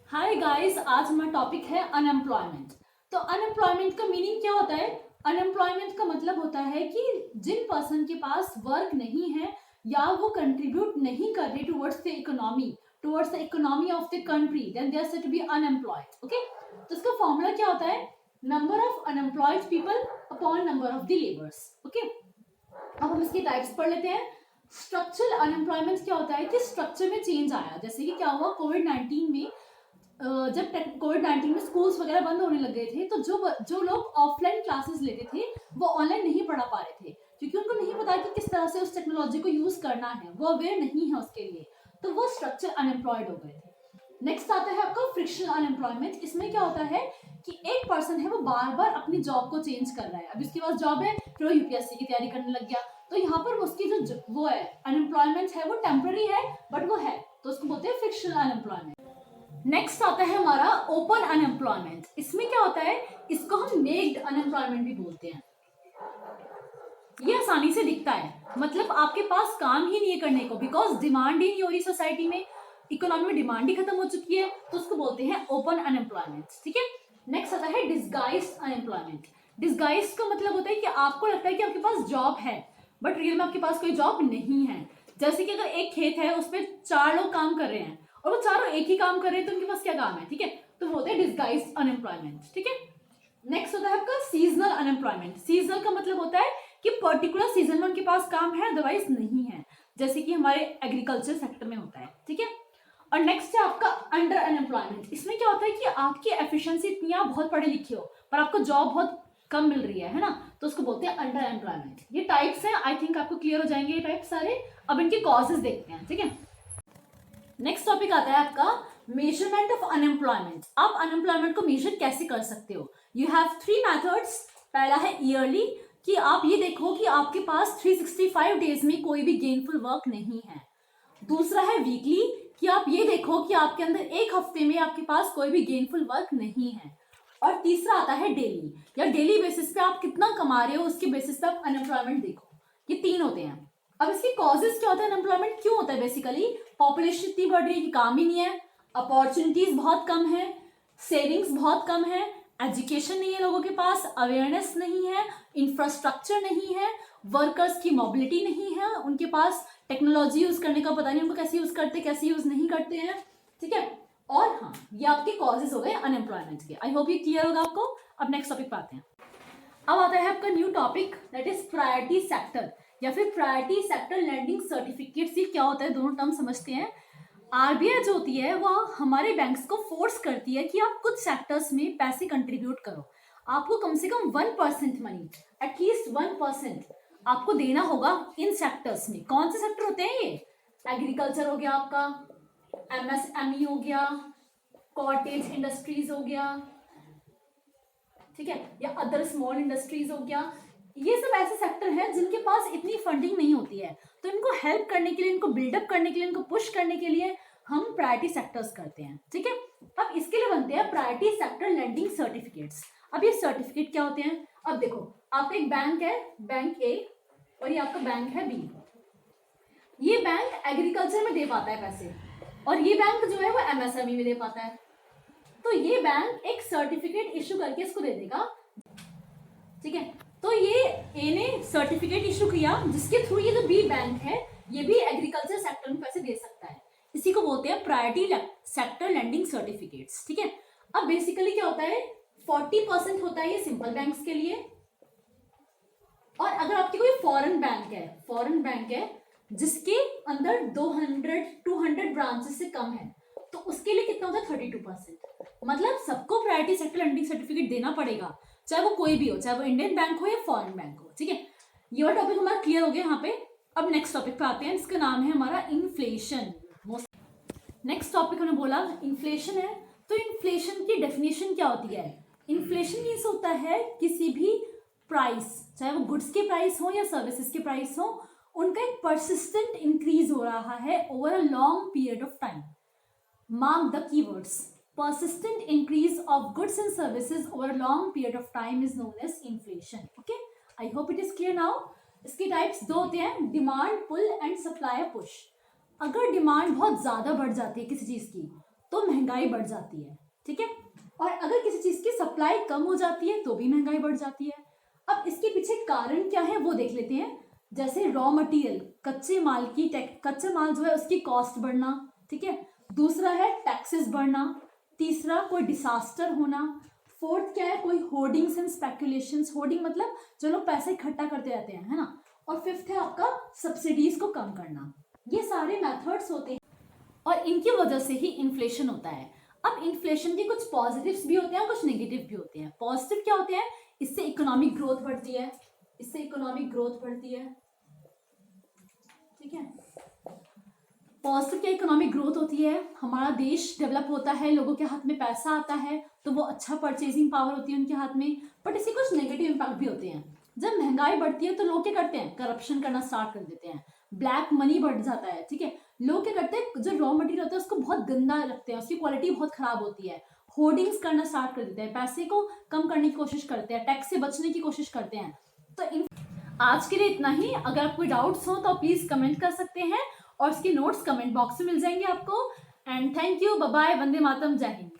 Hi guys, आज हमारा topic है अनएम्प्लॉयमेंट। तो अनएम्प्लॉयमेंट का मीनिंग क्या होता है? अनएम्प्लॉयमेंट का मतलब होता है कि जिन पर्सन के पास वर्क नहीं है या वो कंट्रीब्यूट नहीं कर रहे towards the economy of the country, then they are said to be unemployed. Okay, तो इसका फॉर्मूला क्या होता है? Number of unemployed people upon number of the labours. Okay, अब हम इसकी टाइप्स पढ़ लेते हैं। स्ट्रक्चरल अनएम्प्लॉयमेंट क्या होता है कि स्ट्रक्चर में चेंज आया। जैसे कि क्या हुआ कोविड-19 में, जब कोविड-19 में स्कूल्स वगैरह बंद होने लग गए थे, तो जो लोग ऑफलाइन क्लासेस लेते थे वो ऑनलाइन नहीं पढ़ा पा रहे थे, क्योंकि उनको नहीं पता कि किस तरह से उस टेक्नोलॉजी को यूज करना है, वो अवेयर नहीं है उसके लिए, तो वो स्ट्रक्चर अनएम्प्लॉयड हो गए थे। नेक्स्ट आता है आपका फ्रिक्शनल अनएम्प्लॉयमेंट। इसमें क्या होता है कि एक पर्सन है वो बार बार अपनी जॉब को चेंज कर रहा है। अभी उसके पास जॉब है, फिर वो यूपीएससी की तैयारी करने लग गया, तो यहाँ पर उसकी जो वो है अनएम्प्लॉयमेंट है वो टेम्पररी है, बट वो है, तो उसको बोलते हैं फ्रिक्शनल अनएम्प्लॉयमेंट। नेक्स्ट आता है हमारा ओपन अनएम्प्लॉयमेंट। इसमें क्या होता है, इसको हम नेक्ड अनएम्प्लॉयमेंट भी बोलते हैं। ये आसानी से दिखता है, मतलब आपके पास काम ही नहीं है करने को, बिकॉज डिमांड ही नहीं हो रही सोसाइटी में, इकोनॉमी में डिमांड ही खत्म हो चुकी है, तो उसको बोलते हैं ओपन अनएम्प्लॉयमेंट। ठीक है, नेक्स्ट आता है डिस्गाइज्ड अनएम्प्लॉयमेंट। डिस्गाइज्ड का मतलब होता है कि आपको लगता है कि आपके पास जॉब है, बट रियल में आपके पास कोई जॉब नहीं है। जैसे कि अगर एक खेत है, उसमें 4 लोग काम कर रहे हैं और वो चारों एक ही काम कर रहे हैं, तो उनके पास क्या काम है? ठीक है, तो बोलते हैं डिस्गाइज्ड अनएम्प्लॉयमेंट। ठीक है, नेक्स्ट होता है आपका सीजनल अनएम्प्लॉयमेंट। सीजनल का मतलब होता है कि पर्टिकुलर सीजन में उनके पास काम है, अदरवाइज नहीं है, जैसे कि हमारे एग्रीकल्चर सेक्टर में होता है। ठीक है, और नेक्स्ट है आपका अंडर अनएम्प्लॉयमेंट। इसमें क्या होता है कि आपकी एफिशिएंसी इतनी, आप बहुत पढ़े लिखे हो पर आपको जॉब बहुत कम मिल रही है ना, तो उसको बोलते हैं अंडर एम्प्लॉयमेंट। ये टाइप्स हैं, आई थिंक आपको क्लियर हो जाएंगे ये टाइप सारे। अब इनके कॉजेज देखते हैं। ठीक है, नेक्स्ट टॉपिक आता है आपका मेजरमेंट ऑफ अनएम्प्लॉयमेंट। आप अनएम्प्लॉयमेंट को मेजर कैसे कर सकते हो? You have 3 methods. पहला है ईयरली, कि आप ये देखो कि आपके पास 365 डेज में कोई भी गेनफुल वर्क नहीं है। दूसरा है वीकली, कि आप ये देखो कि आपके अंदर एक हफ्ते में आपके पास कोई भी गेनफुल वर्क नहीं है। और तीसरा आता है डेली, या डेली बेसिस पे आप कितना कमा रहे हो उसके बेसिस पे आप अनएम्प्लॉयमेंट देखो। ये 3 होते हैं। अब इसके कॉजेज क्या होता है? अनएम्प्लॉयमेंट क्यों होता है? बेसिकली पॉपुलेशन इतनी बढ़ रही है कि काम ही नहीं है, अपॉर्चुनिटीज बहुत कम है, सेविंग्स बहुत कम है, एजुकेशन नहीं है लोगों के पास, अवेयरनेस नहीं है, इंफ्रास्ट्रक्चर नहीं है, वर्कर्स की मोबिलिटी नहीं है, उनके पास टेक्नोलॉजी यूज करने का पता नहीं उनको कैसे यूज करते, कैसे यूज नहीं करते हैं। ठीक है, और हाँ, ये आपके कॉजेज हो गए अनएम्प्लॉयमेंट के। आई होप ये क्लियर होगा आपको। अब नेक्स्ट टॉपिक पे आते हैं। अब आता है आपका new topic, that is priority sector या फिर प्रायोरिटी सेक्टर लैंडिंग सर्टिफिकेट्स। ये क्या होता है, दोनों टर्म समझते हैं। आरबीआई जो होती है वो हमारे बैंक्स को फोर्स करती है कि आप कुछ सेक्टर्स में पैसे कंट्रीब्यूट करो। आपको कम से कम 1% मनी, एटलीस्ट 1% आपको देना होगा इन सेक्टर्स में। कौन से सेक्टर होते हैं ये? एग्रीकल्चर हो गया आपका, एमएसएमई हो गया, कॉटेज इंडस्ट्रीज हो गया, ठीक है, या अदर स्मॉल इंडस्ट्रीज हो गया। ये सब ऐसे सेक्टर हैं जिनके पास इतनी फंडिंग नहीं होती है, तो इनको हेल्प करने के लिए, इनको बिल्डअप करने के लिए, इनको पुश करने के लिए हम प्रायोरिटी सेक्टर्स करते हैं। ठीक है, अब इसके लिए बनते हैं प्रायोरिटी सेक्टर लैंडिंग सर्टिफिकेट्स। अब ये सर्टिफिकेट क्या होते हैं? अब देखो, आपका एक बैंक है, बैंक ए, और ये आपका बैंक है बी। ये बैंक एग्रीकल्चर में दे पाता है पैसे, और ये बैंक जो है वो एमएसएमई में दे पाता है। तो ये बैंक एक सर्टिफिकेट इशू करके इसको दे देगा। ठीक है, तो ये ए ने सर्टिफिकेट इशू किया जिसके थ्रू ये जो बी बैंक है ये भी एग्रीकल्चर सेक्टर में पैसे दे सकता है। इसी को बोलते हैं प्रायोरिटी सेक्टर लैंडिंग सर्टिफिकेट्स। ठीक है, अब बेसिकली क्या होता है, 40% होता है ये सिंपल बैंक्स के लिए, और अगर आपकी कोई फॉरेन बैंक है जिसके अंदर 200 ब्रांचेस से कम है, तो उसके लिए कितना होता है? 32%। मतलब सबको प्रायोरिटी सेक्टर लैंडिंग सर्टिफिकेट देना पड़ेगा, चाहे वो कोई भी हो, चाहे वो इंडियन बैंक हो या फॉरेन बैंक हो। ठीक है, ये टॉपिक हमारा क्लियर हो गया यहाँ पे। अब नेक्स्ट टॉपिक पे आते हैं, इसका नाम है हमारा इन्फ्लेशन। नेक्स्ट टॉपिक हमने बोला इन्फ्लेशन है, तो इन्फ्लेशन की डेफिनेशन क्या होती है? इन्फ्लेशन मीन्स होता है किसी भी प्राइस, चाहे वो गुड्स के प्राइस हो या सर्विसेज के प्राइस हो, उनका एक परसिस्टेंट इंक्रीज हो रहा है over a long period of time. Mark the keywords. Persistent increase of goods and services over a long period of time is known as inflation. Okay, I hope it is clear now. इसके types 2 होते हैं, demand pull and supply push. अगर demand बहुत ज्यादा बढ़ जाती है किसी चीज की, तो महंगाई बढ़ जाती है, ठीक है। और अगर किसी चीज की सप्लाई कम हो जाती है तो भी महंगाई बढ़ जाती है। अब इसके पीछे कारण क्या है वो देख लेते हैं। जैसे रॉ मटेरियल, कच्चे माल की कच्चा माल जो है उसकी कॉस्ट बढ़ना, ठीक है। दूसरा है टैक्सेस बढ़ना। तीसरा कोई डिसास्टर होना। फोर्थ क्या है, कोई होर्डिंग्स एंड स्पेकुलेशंस। होर्डिंग मतलब जो लोग पैसे इकट्ठा करते रहते हैं, है ना। और फिफ्थ है आपका सब्सिडीज को कम करना। ये सारे मेथड्स होते हैं और इनकी वजह से ही इन्फ्लेशन होता है। अब इन्फ्लेशन के कुछ पॉजिटिव्स भी होते हैं और कुछ नेगेटिव भी होते हैं। पॉजिटिव क्या होते हैं, इससे इकोनॉमिक ग्रोथ बढ़ती है, इससे इकोनॉमिक ग्रोथ बढ़ती है, ठीक है। पॉजिटिव क्या, इकोनॉमिक ग्रोथ होती है, हमारा देश डेवलप होता है, लोगों के हाथ में पैसा आता है तो वो अच्छा परचेजिंग पावर होती है उनके हाथ में। बट इसके कुछ नेगेटिव इम्पैक्ट भी होते हैं। जब महंगाई बढ़ती है तो लोग क्या करते हैं, करप्शन करना स्टार्ट कर देते हैं, ब्लैक मनी बढ़ जाता है, ठीक है। लोग क्या करते हैं, जो रॉ मटेरियल होता है उसको बहुत गंदा रखते हैं, उसकी क्वालिटी बहुत खराब होती है, होर्डिंग्स करना स्टार्ट कर देते हैं, पैसे को कम करने की कोशिश करते हैं, टैक्स से बचने की कोशिश करते हैं। तो आज के लिए इतना ही। अगर आप कोई डाउट्स हो तो प्लीज कमेंट कर सकते हैं और इसके नोट्स कमेंट बॉक्स में मिल जाएंगे आपको। And thank you, bye bye, Vande Mataram, जय हिंद।